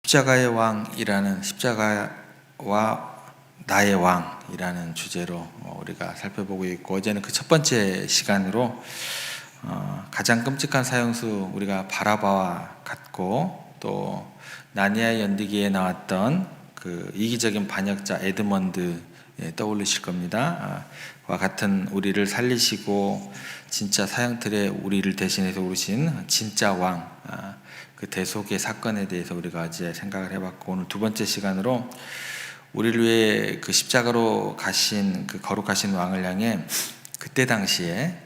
십자가의 왕이라는 십자가와 나의 왕이라는 주제로 우리가 살펴보고 있고, 어제는 그 첫 번째 시간으로 가장 끔찍한 사형수 우리가 바라바와 같고, 또 나니아의 연대기에 나왔던 그 이기적인 반역자 에드먼드 떠올리실 겁니다. 와 같은 우리를 살리시고 진짜 사형틀에 우리를 대신해서 오르신 진짜 왕, 그 대속의 사건에 대해서 우리가 어제 생각을 해봤고, 오늘 두 번째 시간으로 우리를 위해 그 십자가로 가신 그 거룩하신 왕을 향해 그때 당시에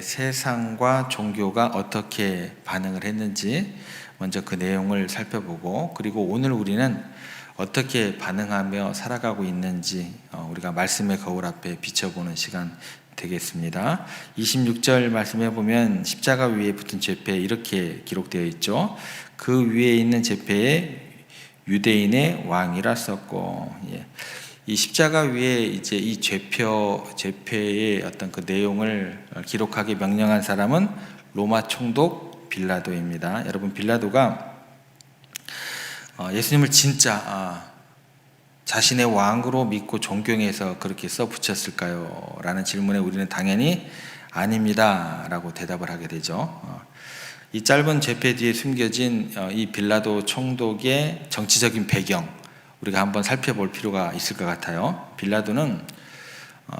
세상과 종교가 어떻게 반응을 했는지 먼저 그 내용을 살펴보고, 그리고 오늘 우리는 어떻게 반응하며 살아가고 있는지 우리가 말씀의 거울 앞에 비춰보는 시간 되겠습니다. 26절 말씀해 보면 십자가 위에 붙은 죄패에 이렇게 기록되어 있죠. 그 위에 있는 죄패에 유대인의 왕이라 썼고, 이 십자가 위에 이제 이 죄패의 어떤 그 내용을 기록하게 명령한 사람은 로마 총독 빌라도입니다. 여러분, 빌라도가 예수님을 진짜 자신의 왕으로 믿고 존경해서 그렇게 써붙였을까요? 라는 질문에 우리는 당연히 아닙니다 라고 대답을 하게 되죠. 이 짧은 죄패 뒤에 숨겨진 이 빌라도 총독의 정치적인 배경, 우리가 한번 살펴볼 필요가 있을 것 같아요. 빌라도는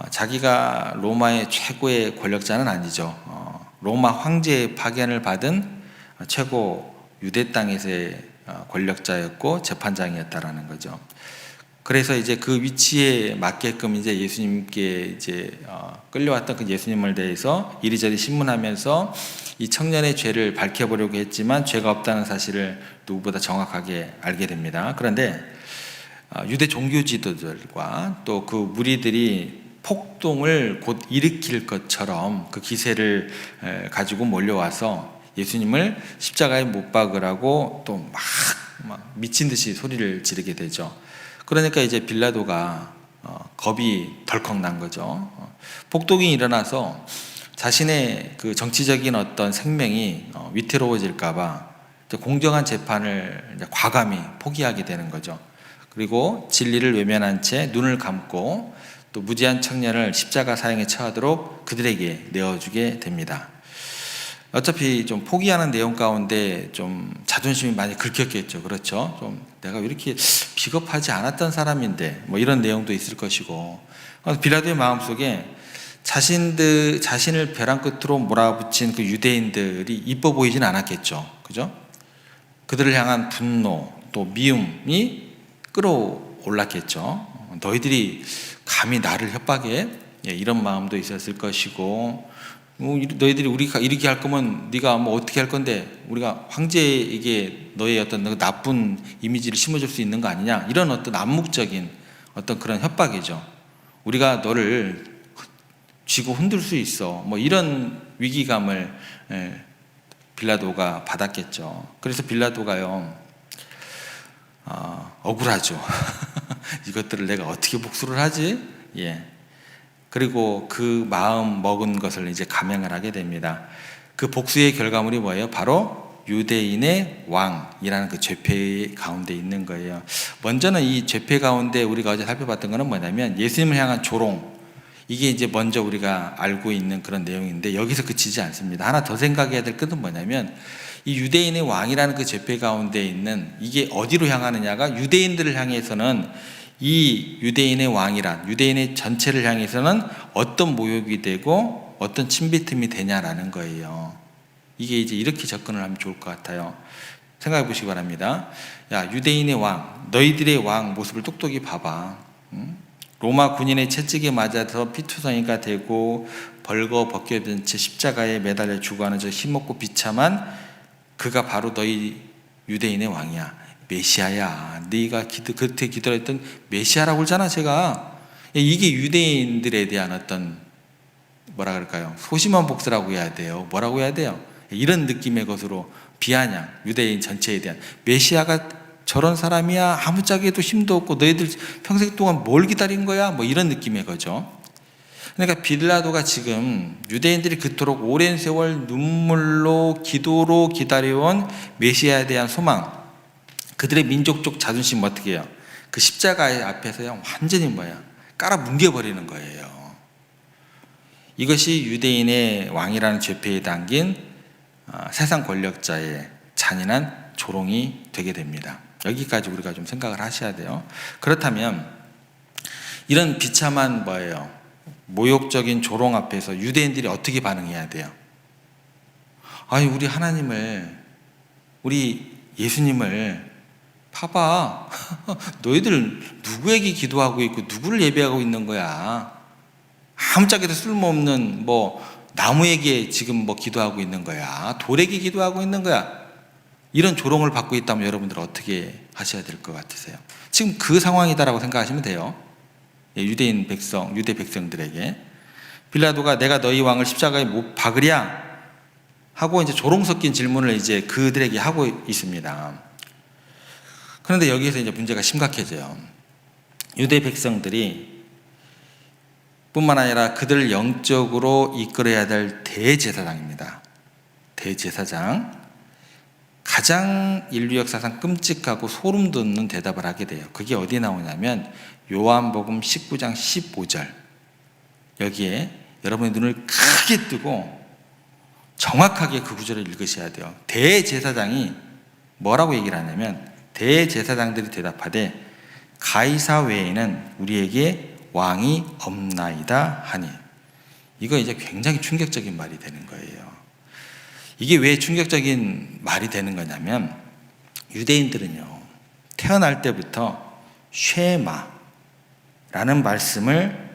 자기가 로마의 최고의 권력자는 아니죠. 로마 황제의 파견을 받은 최고 유대 땅에서의 권력자였고 재판장이었다라는 거죠. 그래서 이제 그 위치에 맞게끔 이제 예수님께 이제 끌려왔던 그 예수님을 대해서 이리저리 신문하면서 이 청년의 죄를 밝혀보려고 했지만 죄가 없다는 사실을 누구보다 정확하게 알게 됩니다. 그런데 유대 종교 지도자들과 또 그 무리들이 폭동을 곧 일으킬 것처럼 그 기세를 가지고 몰려와서 예수님을 십자가에 못 박으라고 또 막 미친 듯이 소리를 지르게 되죠. 그러니까 이제 빌라도가 겁이 덜컥 난 거죠. 폭동이 일어나서 자신의 그 정치적인 어떤 생명이 위태로워질까봐 공정한 재판을 과감히 포기하게 되는 거죠. 그리고 진리를 외면한 채 눈을 감고 또 무지한 청년을 십자가 사형에 처하도록 그들에게 내어주게 됩니다. 어차피 좀 포기하는 내용 가운데 좀 자존심이 많이 긁혔겠죠. 그렇죠? 좀 내가 왜 이렇게 비겁하지 않았던 사람인데 뭐 이런 내용도 있을 것이고, 빌라도의 마음속에 자신을 벼랑 끝으로 몰아붙인 그 유대인들이 이뻐 보이진 않았겠죠. 그죠? 그들을 향한 분노 또 미움이 끌어올랐겠죠. 너희들이 감히 나를 협박해? 이런 마음도 있었을 것이고, 너희들이 우리가 이렇게 할 거면 네가 뭐 어떻게 할 건데 우리가 황제에게 너의 어떤 나쁜 이미지를 심어줄 수 있는 거 아니냐, 이런 어떤 암묵적인 어떤 그런 협박이죠. 우리가 너를 쥐고 흔들 수 있어, 뭐 이런 위기감을 빌라도가 받았겠죠. 그래서 빌라도가요 억울하죠. 이것들을 내가 어떻게 복수를 하지? 그리고 그 마음 먹은 것을 이제 감행을 하게 됩니다. 그 복수의 결과물이 뭐예요? 바로 유대인의 왕이라는 그 죄패 가운데 있는 거예요. 먼저는 이 죄패 가운데 우리가 어제 살펴봤던 거는 뭐냐면 예수님을 향한 조롱, 이게 이제 먼저 우리가 알고 있는 그런 내용인데 여기서 그치지 않습니다. 하나 더 생각해야 될 것은 뭐냐면 이 유대인의 왕이라는 그 죄패 가운데 있는 이게 어디로 향하느냐가, 유대인들을 향해서는 이 유대인의 왕이란 유대인의 전체를 향해서는 어떤 모욕이 되고 어떤 침뱉음이 되냐라는 거예요. 이게 이제 이렇게 접근을 하면 좋을 것 같아요. 생각해 보시기 바랍니다. 야, 유대인의 왕, 너희들의 왕 모습을 똑똑히 봐봐. 로마 군인의 채찍에 맞아서 피투성이가 되고 벌거 벗겨진 채 십자가에 매달려 죽어가는 저 힘없고 비참한 그가 바로 너희 유대인의 왕이야. 메시아야. 네가 그때 기도했던 메시아라고 그러잖아. 제가 이게 유대인들에 대한 어떤 뭐라 그럴까요? 소심한 복수라고 해야 돼요. 뭐라고 해야 돼요? 이런 느낌의 것으로 비아냥, 유대인 전체에 대한 메시아가 저런 사람이야. 아무짝에도 힘도 없고 너희들 평생 동안 뭘 기다린 거야? 뭐 이런 느낌의 거죠. 그러니까 빌라도가 지금 유대인들이 그토록 오랜 세월 눈물로 기도로 기다려온 메시아에 대한 소망, 그들의 민족적 자존심 어떻게 해요? 그 십자가의 앞에서요 완전히 뭐야? 깔아 뭉개버리는 거예요. 이것이 유대인의 왕이라는 죄패에 담긴 세상 권력자의 잔인한 조롱이 되게 됩니다. 여기까지 우리가 좀 생각을 하셔야 돼요. 그렇다면 이런 비참한 뭐예요? 모욕적인 조롱 앞에서 유대인들이 어떻게 반응해야 돼요? 아니 우리 하나님을, 우리 예수님을 봐봐. 너희들 누구에게 기도하고 있고 누구를 예배하고 있는 거야? 아무짝에도 쓸모없는 나무에게 지금 기도하고 있는 거야? 돌에게 기도하고 있는 거야? 이런 조롱을 받고 있다면 여러분들 어떻게 하셔야 될 것 같으세요? 지금 그 상황이다라고 생각하시면 돼요. 유대 백성들에게 빌라도가 내가 너희 왕을 십자가에 못 박으랴 하고 이제 조롱 섞인 질문을 이제 그들에게 하고 있습니다. 그런데 여기에서 이제 문제가 심각해져요. 유대 백성들이 뿐만 아니라 그들을 영적으로 이끌어야 될 대제사장입니다. 대제사장. 가장 인류 역사상 끔찍하고 소름 돋는 대답을 하게 돼요. 그게 어디에 나오냐면 요한복음 19장 15절. 여기에 여러분의 눈을 크게 뜨고 정확하게 그 구절을 읽으셔야 돼요. 대제사장이 뭐라고 얘기를 하냐면 대제사장들이 대답하되 가이사 외에는 우리에게 왕이 없나이다 하니. 이거 이제 굉장히 충격적인 말이 되는 거예요. 이게 왜 충격적인 말이 되는 거냐면 유대인들은요 태어날 때부터 쉐마라는 말씀을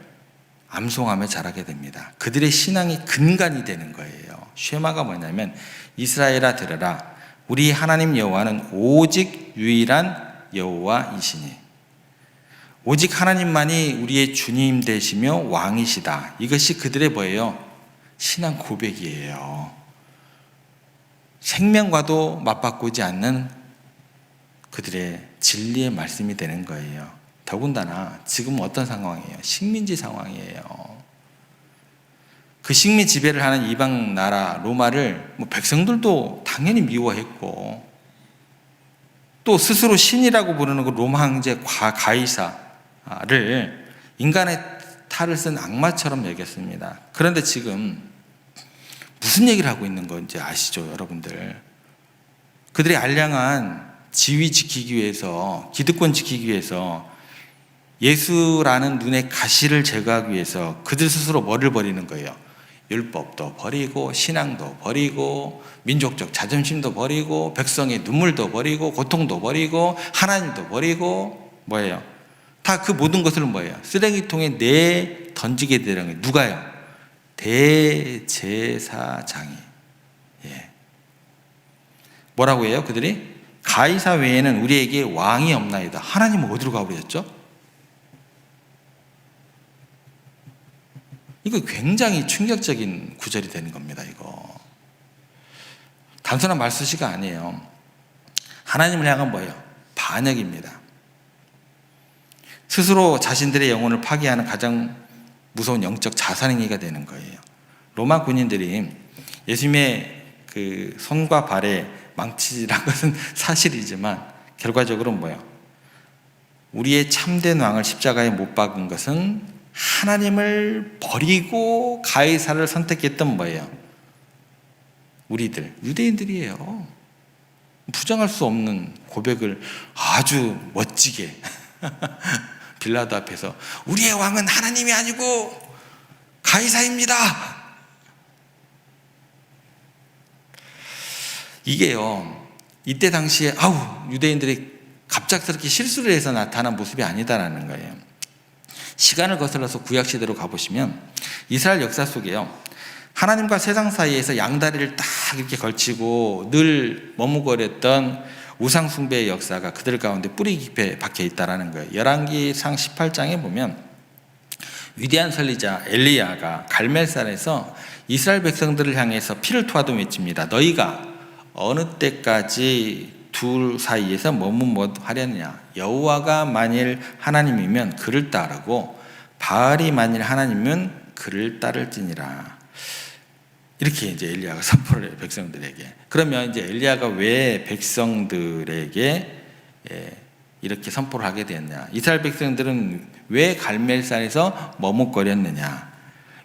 암송하며 자라게 됩니다. 그들의 신앙이 근간이 되는 거예요. 쉐마가 뭐냐면 이스라엘아 들으라 우리 하나님 여호와는 오직 유일한 여호와이시니 오직 하나님만이 우리의 주님 되시며 왕이시다. 이것이 그들의 뭐예요? 신앙 고백이에요. 생명과도 맞바꾸지 않는 그들의 진리의 말씀이 되는 거예요. 더군다나 지금 어떤 상황이에요? 식민지 상황이에요. 그 식민 지배를 하는 이방 나라 로마를 백성들도 당연히 미워했고 또 스스로 신이라고 부르는 그 로마 황제 가이사를 인간의 탈을 쓴 악마처럼 여겼습니다. 그런데 지금 무슨 얘기를 하고 있는 건지 아시죠, 여러분들? 그들이 알량한 지위 지키기 위해서, 기득권 지키기 위해서 예수라는 눈의 가시를 제거하기 위해서 그들 스스로 뭐를 버리는 거예요? 율법도 버리고 신앙도 버리고 민족적 자존심도 버리고 백성의 눈물도 버리고 고통도 버리고 하나님도 버리고 뭐예요? 다 그 모든 것을 뭐예요? 쓰레기통에 내 던지게 되는 거예요. 누가요? 대제사장이. 뭐라고 해요? 그들이 가이사 외에는 우리에게 왕이 없나이다. 하나님은 어디로 가버렸죠? 이거 굉장히 충격적인 구절이 되는 겁니다. 이거 단순한 말수시가 아니에요. 하나님을 향한 뭐예요? 반역입니다. 스스로 자신들의 영혼을 파괴하는 가장 무서운 영적 자살행위가 되는 거예요. 로마 군인들이 예수님의 그 손과 발에 망치질한 것은 사실이지만 결과적으로 뭐예요? 우리의 참된 왕을 십자가에 못 박은 것은 하나님을 버리고 가이사를 선택했던 뭐예요? 우리들, 유대인들이에요. 부정할 수 없는 고백을 아주 멋지게 빌라도 앞에서 우리의 왕은 하나님이 아니고 가이사입니다. 이게요, 이때 당시에 유대인들이 갑작스럽게 실수를 해서 나타난 모습이 아니다라는 거예요. 시간을 거슬러서 구약시대로 가보시면 이스라엘 역사 속에요, 하나님과 세상 사이에서 양다리를 딱 이렇게 걸치고 늘 머뭇거렸던 우상숭배의 역사가 그들 가운데 뿌리 깊이 박혀 있다는 거예요. 열왕기상 18장에 보면 위대한 선지자 엘리야가 갈멜산에서 이스라엘 백성들을 향해서 피를 토하듯 외칩니다. 너희가 어느 때까지 둘 사이에서 머뭇하려느냐? 여호와가 만일 하나님이면 그를 따르고 바알이 만일 하나님이면 그를 따를지니라. 이렇게 이제 엘리야가 선포를 해요, 백성들에게. 그러면 이제 엘리야가 왜 백성들에게 이렇게 선포를 하게 되었냐? 이스라엘 백성들은 왜 갈멜산에서 머뭇거렸느냐?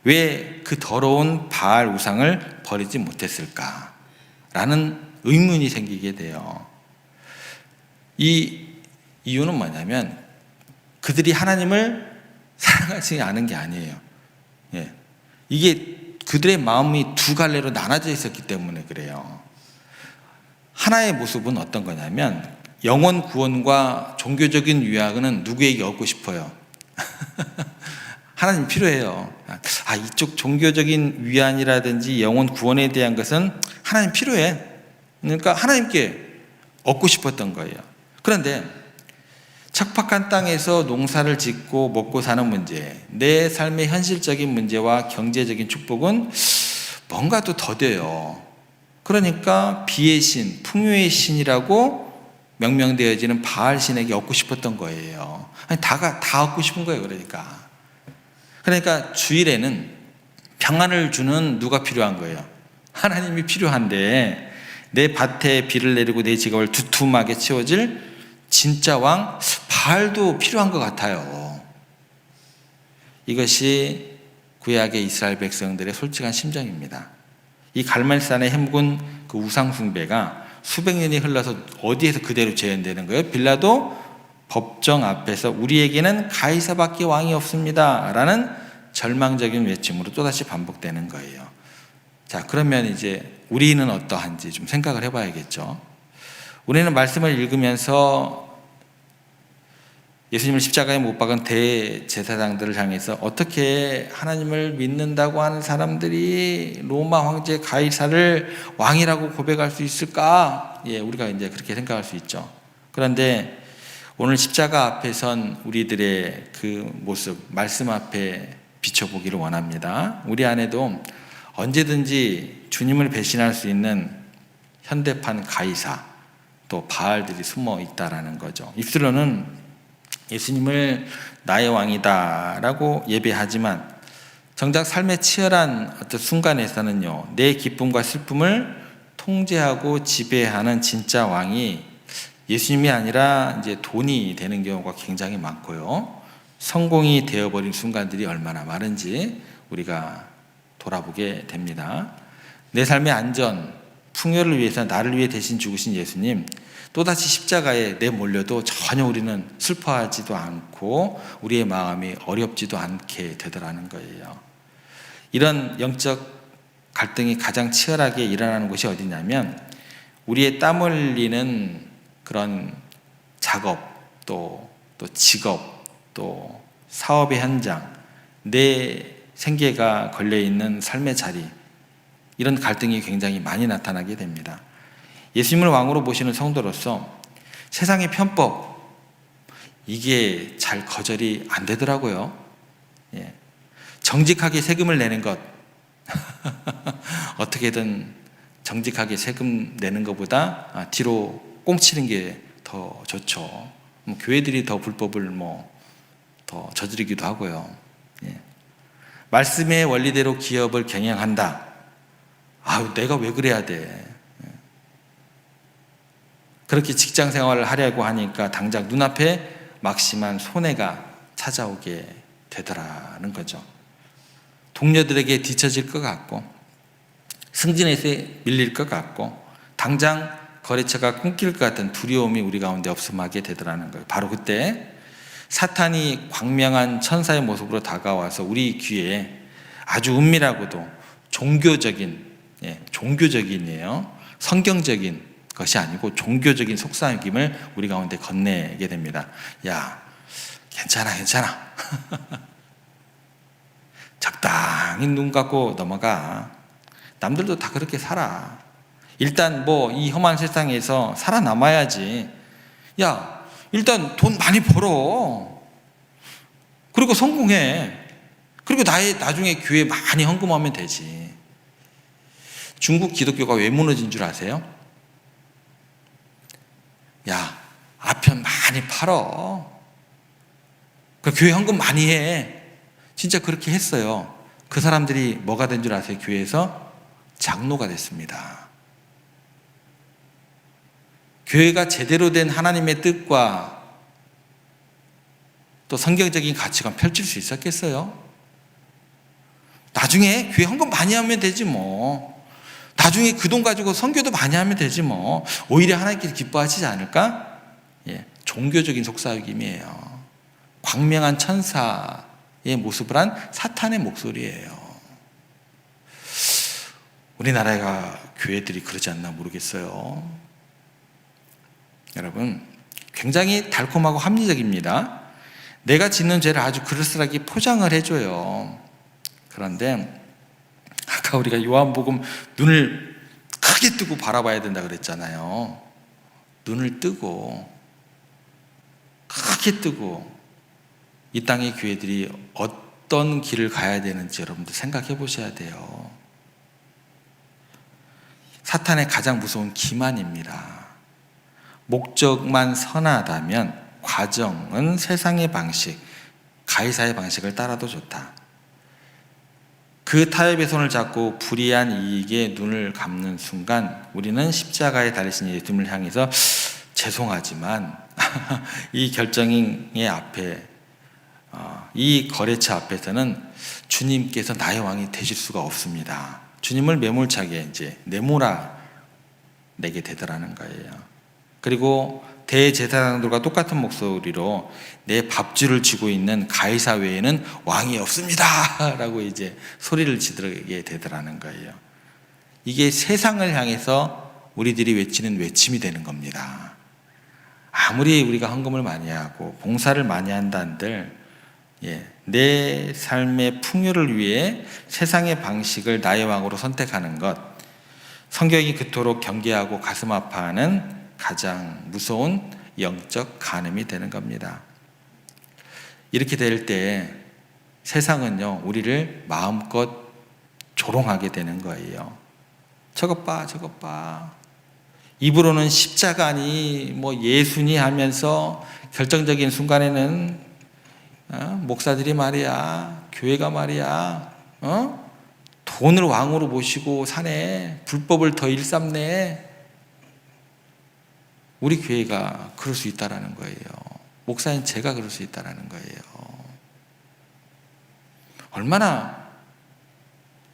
왜 그 더러운 바알 우상을 버리지 못했을까? 라는 의문이 생기게 돼요. 이 이유는 뭐냐면 그들이 하나님을 사랑하지 않은 게 아니에요. 이게 그들의 마음이 두 갈래로 나눠져 있었기 때문에 그래요. 하나의 모습은 어떤 거냐면 영혼 구원과 종교적인 유학은 누구에게 얻고 싶어요? 하나님 필요해요. 이쪽 종교적인 위안이라든지 영혼 구원에 대한 것은 하나님 필요해. 그러니까 하나님께 얻고 싶었던 거예요. 그런데 척박한 땅에서 농사를 짓고 먹고 사는 문제, 내 삶의 현실적인 문제와 경제적인 축복은 뭔가 또 더뎌요. 그러니까 비의 신, 풍요의 신이라고 명명되어지는 바알 신에게 얻고 싶었던 거예요. 다 얻고 싶은 거예요. 그러니까 주일에는 평안을 주는 누가 필요한 거예요? 하나님이 필요한데 내 밭에 비를 내리고 내 지갑을 두툼하게 채워질 진짜 왕 바알도 필요한 것 같아요. 이것이 구약의 이스라엘 백성들의 솔직한 심정입니다. 이 갈멜산에 해묵은 그 우상 숭배가 수백 년이 흘러서 어디에서 그대로 재현되는 거예요? 빌라도 법정 앞에서 우리에게는 가이사밖에 왕이 없습니다 라는 절망적인 외침으로 또다시 반복되는 거예요. 자, 그러면 이제 우리는 어떠한지 좀 생각을 해봐야겠죠. 우리는 말씀을 읽으면서 예수님을 십자가에 못 박은 대제사장들을 향해서 어떻게 하나님을 믿는다고 하는 사람들이 로마 황제 가이사를 왕이라고 고백할 수 있을까? 우리가 이제 그렇게 생각할 수 있죠. 그런데 오늘 십자가 앞에 선 우리들의 그 모습, 말씀 앞에 비춰보기를 원합니다. 우리 안에도 언제든지 주님을 배신할 수 있는 현대판 가이사, 또 바알들이 숨어 있다라는 거죠. 입술로는 예수님을 나의 왕이다 라고 예배하지만 정작 삶의 치열한 어떤 순간에서는요, 내 기쁨과 슬픔을 통제하고 지배하는 진짜 왕이 예수님이 아니라 이제 돈이 되는 경우가 굉장히 많고요. 성공이 되어버린 순간들이 얼마나 많은지 우리가 돌아보게 됩니다. 내 삶의 안전, 풍요를 위해서 나를 위해 대신 죽으신 예수님, 또다시 십자가에 내몰려도 전혀 우리는 슬퍼하지도 않고 우리의 마음이 어렵지도 않게 되더라는 거예요. 이런 영적 갈등이 가장 치열하게 일어나는 곳이 어디냐면 우리의 땀 흘리는 그런 작업, 또 직업, 또 사업의 현장, 내 생계가 걸려있는 삶의 자리, 이런 갈등이 굉장히 많이 나타나게 됩니다. 예수님을 왕으로 모시는 성도로서 세상의 편법, 이게 잘 거절이 안 되더라고요. 정직하게 세금을 내는 것, 어떻게든 정직하게 세금 내는 것보다 뒤로 꽁치는 게 더 좋죠. 교회들이 더 불법을 더 저지르기도 하고요. 말씀의 원리대로 기업을 경영한다. 내가 왜 그래야 돼? 그렇게 직장 생활을 하려고 하니까 당장 눈앞에 막심한 손해가 찾아오게 되더라는 거죠. 동료들에게 뒤처질 것 같고 승진에서 밀릴 것 같고 당장 거래처가 끊길 것 같은 두려움이 우리 가운데 없음하게 되더라는 거예요. 바로 그때 사탄이 광명한 천사의 모습으로 다가와서 우리 귀에 아주 은밀하고도 종교적이에요. 성경적인 것이 아니고 종교적인 속삭임을 우리 가운데 건네게 됩니다. 야, 괜찮아. 적당히 눈 감고 넘어가. 남들도 다 그렇게 살아. 일단 이 험한 세상에서 살아남아야지. 야, 일단 돈 많이 벌어. 그리고 성공해. 그리고 나중에 교회 많이 헌금하면 되지. 중국 기독교가 왜 무너진 줄 아세요? 야, 아편 많이 팔어. 교회 헌금 많이 해. 진짜 그렇게 했어요. 그 사람들이 뭐가 된 줄 아세요? 교회에서 장로가 됐습니다. 교회가 제대로 된 하나님의 뜻과 또 성경적인 가치관 펼칠 수 있었겠어요? 나중에 교회 헌금 많이 하면 되지 뭐. 나중에 그 돈 가지고 선교도 많이 하면 되지 뭐. 오히려 하나님께서 기뻐하시지 않을까? 예, 종교적인 속삭임이에요. 광명한 천사의 모습을 한 사탄의 목소리예요. 우리나라가 교회들이 그러지 않나 모르겠어요. 여러분, 굉장히 달콤하고 합리적입니다. 내가 짓는 죄를 아주 그럴싸하게 포장을 해줘요. 그런데 아까 우리가 요한복음 눈을 크게 뜨고 바라봐야 된다 그랬잖아요. 눈을 뜨고 크게 뜨고 이 땅의 교회들이 어떤 길을 가야 되는지 여러분들 생각해 보셔야 돼요. 사탄의 가장 무서운 기만입니다. 목적만 선하다면 과정은 세상의 방식, 가이사의 방식을 따라도 좋다. 그 타협의 손을 잡고 불의한 이익에 눈을 감는 순간 우리는 십자가에 달리신 예수님을 향해서 죄송하지만 이 결정의 앞에 이 거래처 앞에서는 주님께서 나의 왕이 되실 수가 없습니다. 주님을 매몰차게 이제 내몰아 내게 되더라는 거예요. 그리고 대제사장들과 똑같은 목소리로 내 밥줄을 쥐고 있는 가이사 외에는 왕이 없습니다 라고 이제 소리를 지르게 되더라는 거예요. 이게 세상을 향해서 우리들이 외치는 외침이 되는 겁니다. 아무리 우리가 헌금을 많이 하고 봉사를 많이 한다 한들 내 삶의 풍요를 위해 세상의 방식을 나의 왕으로 선택하는 것, 성경이 그토록 경계하고 가슴 아파하는 가장 무서운 영적 간음이 되는 겁니다. 이렇게 될 때 세상은요, 우리를 마음껏 조롱하게 되는 거예요. 저것 봐, 저것 봐. 입으로는 십자가니 뭐 예수니 하면서 결정적인 순간에는 목사들이 말이야, 교회가 말이야, 돈을 왕으로 모시고 사네, 불법을 더 일삼네. 우리 교회가 그럴 수 있다라는 거예요. 목사인 제가 그럴 수 있다라는 거예요. 얼마나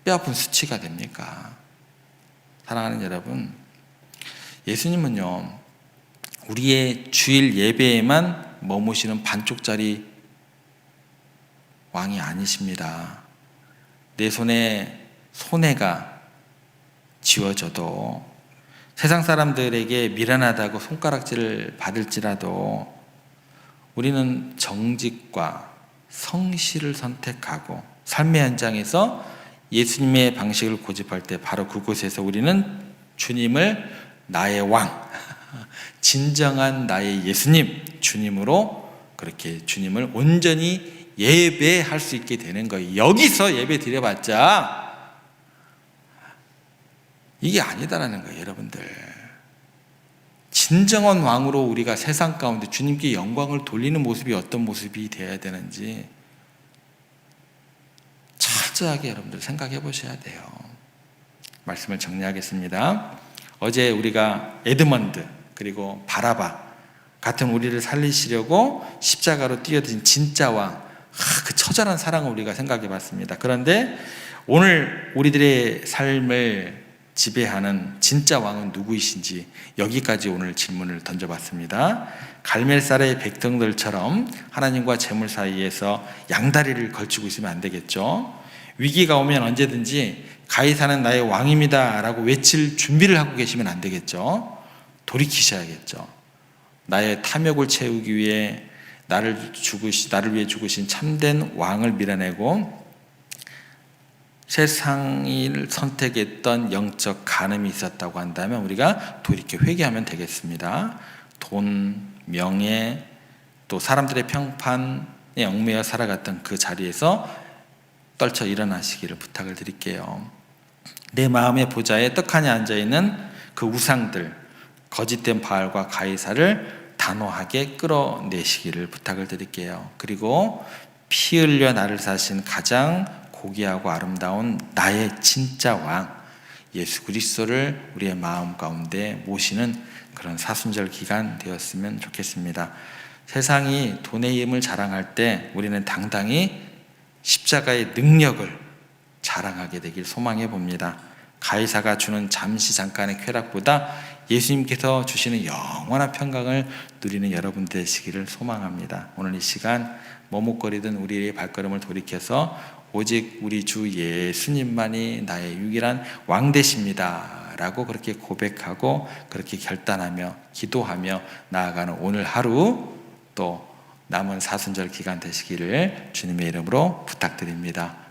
뼈아픈 수치가 됩니까? 사랑하는 여러분, 예수님은요, 우리의 주일 예배에만 머무시는 반쪽짜리 왕이 아니십니다. 내 손에 손해가 쥐어져도 세상 사람들에게 미련하다고 손가락질을 받을지라도 우리는 정직과 성실을 선택하고 삶의 현장에서 예수님의 방식을 고집할 때 바로 그곳에서 우리는 주님을 나의 왕, 진정한 나의 예수님, 주님으로 그렇게 주님을 온전히 예배할 수 있게 되는 거예요. 여기서 예배 드려봤자 이게 아니다라는 거예요, 여러분들. 진정한 왕으로 우리가 세상 가운데 주님께 영광을 돌리는 모습이 어떤 모습이 되어야 되는지 철저하게 여러분들 생각해 보셔야 돼요. 말씀을 정리하겠습니다. 어제 우리가 에드먼드 그리고 바라바 같은 우리를 살리시려고 십자가로 뛰어든 진짜 왕, 그 처절한 사랑을 우리가 생각해 봤습니다. 그런데 오늘 우리들의 삶을 지배하는 진짜 왕은 누구이신지 여기까지 오늘 질문을 던져봤습니다. 갈멜살의 백성들처럼 하나님과 재물 사이에서 양다리를 걸치고 있으면 안 되겠죠. 위기가 오면 언제든지 가이사는 나의 왕입니다 라고 외칠 준비를 하고 계시면 안 되겠죠. 돌이키셔야겠죠. 나의 탐욕을 채우기 위해 나를 위해 죽으신 참된 왕을 밀어내고 세상을 선택했던 영적 간음이 있었다고 한다면 우리가 돌이켜 회개하면 되겠습니다. 돈, 명예, 또 사람들의 평판에 얽매여 살아갔던 그 자리에서 떨쳐 일어나시기를 부탁을 드릴게요. 내 마음의 보좌에 떡하니 앉아있는 그 우상들, 거짓된 바알과 가이사를 단호하게 끌어내시기를 부탁을 드릴게요. 그리고 피 흘려 나를 사신 가장 고귀하고 아름다운 나의 진짜 왕 예수 그리스도를 우리의 마음 가운데 모시는 그런 사순절 기간 되었으면 좋겠습니다. 세상이 돈의 힘을 자랑할 때 우리는 당당히 십자가의 능력을 자랑하게 되길 소망해 봅니다. 가이사가 주는 잠시 잠깐의 쾌락보다 예수님께서 주시는 영원한 평강을 누리는 여러분 되시기를 소망합니다. 오늘 이 시간 머뭇거리던 우리의 발걸음을 돌이켜서 오직 우리 주 예수님만이 나의 유일한 왕 되십니다 라고 그렇게 고백하고 그렇게 결단하며 기도하며 나아가는 오늘 하루, 또 남은 사순절 기간 되시기를 주님의 이름으로 부탁드립니다.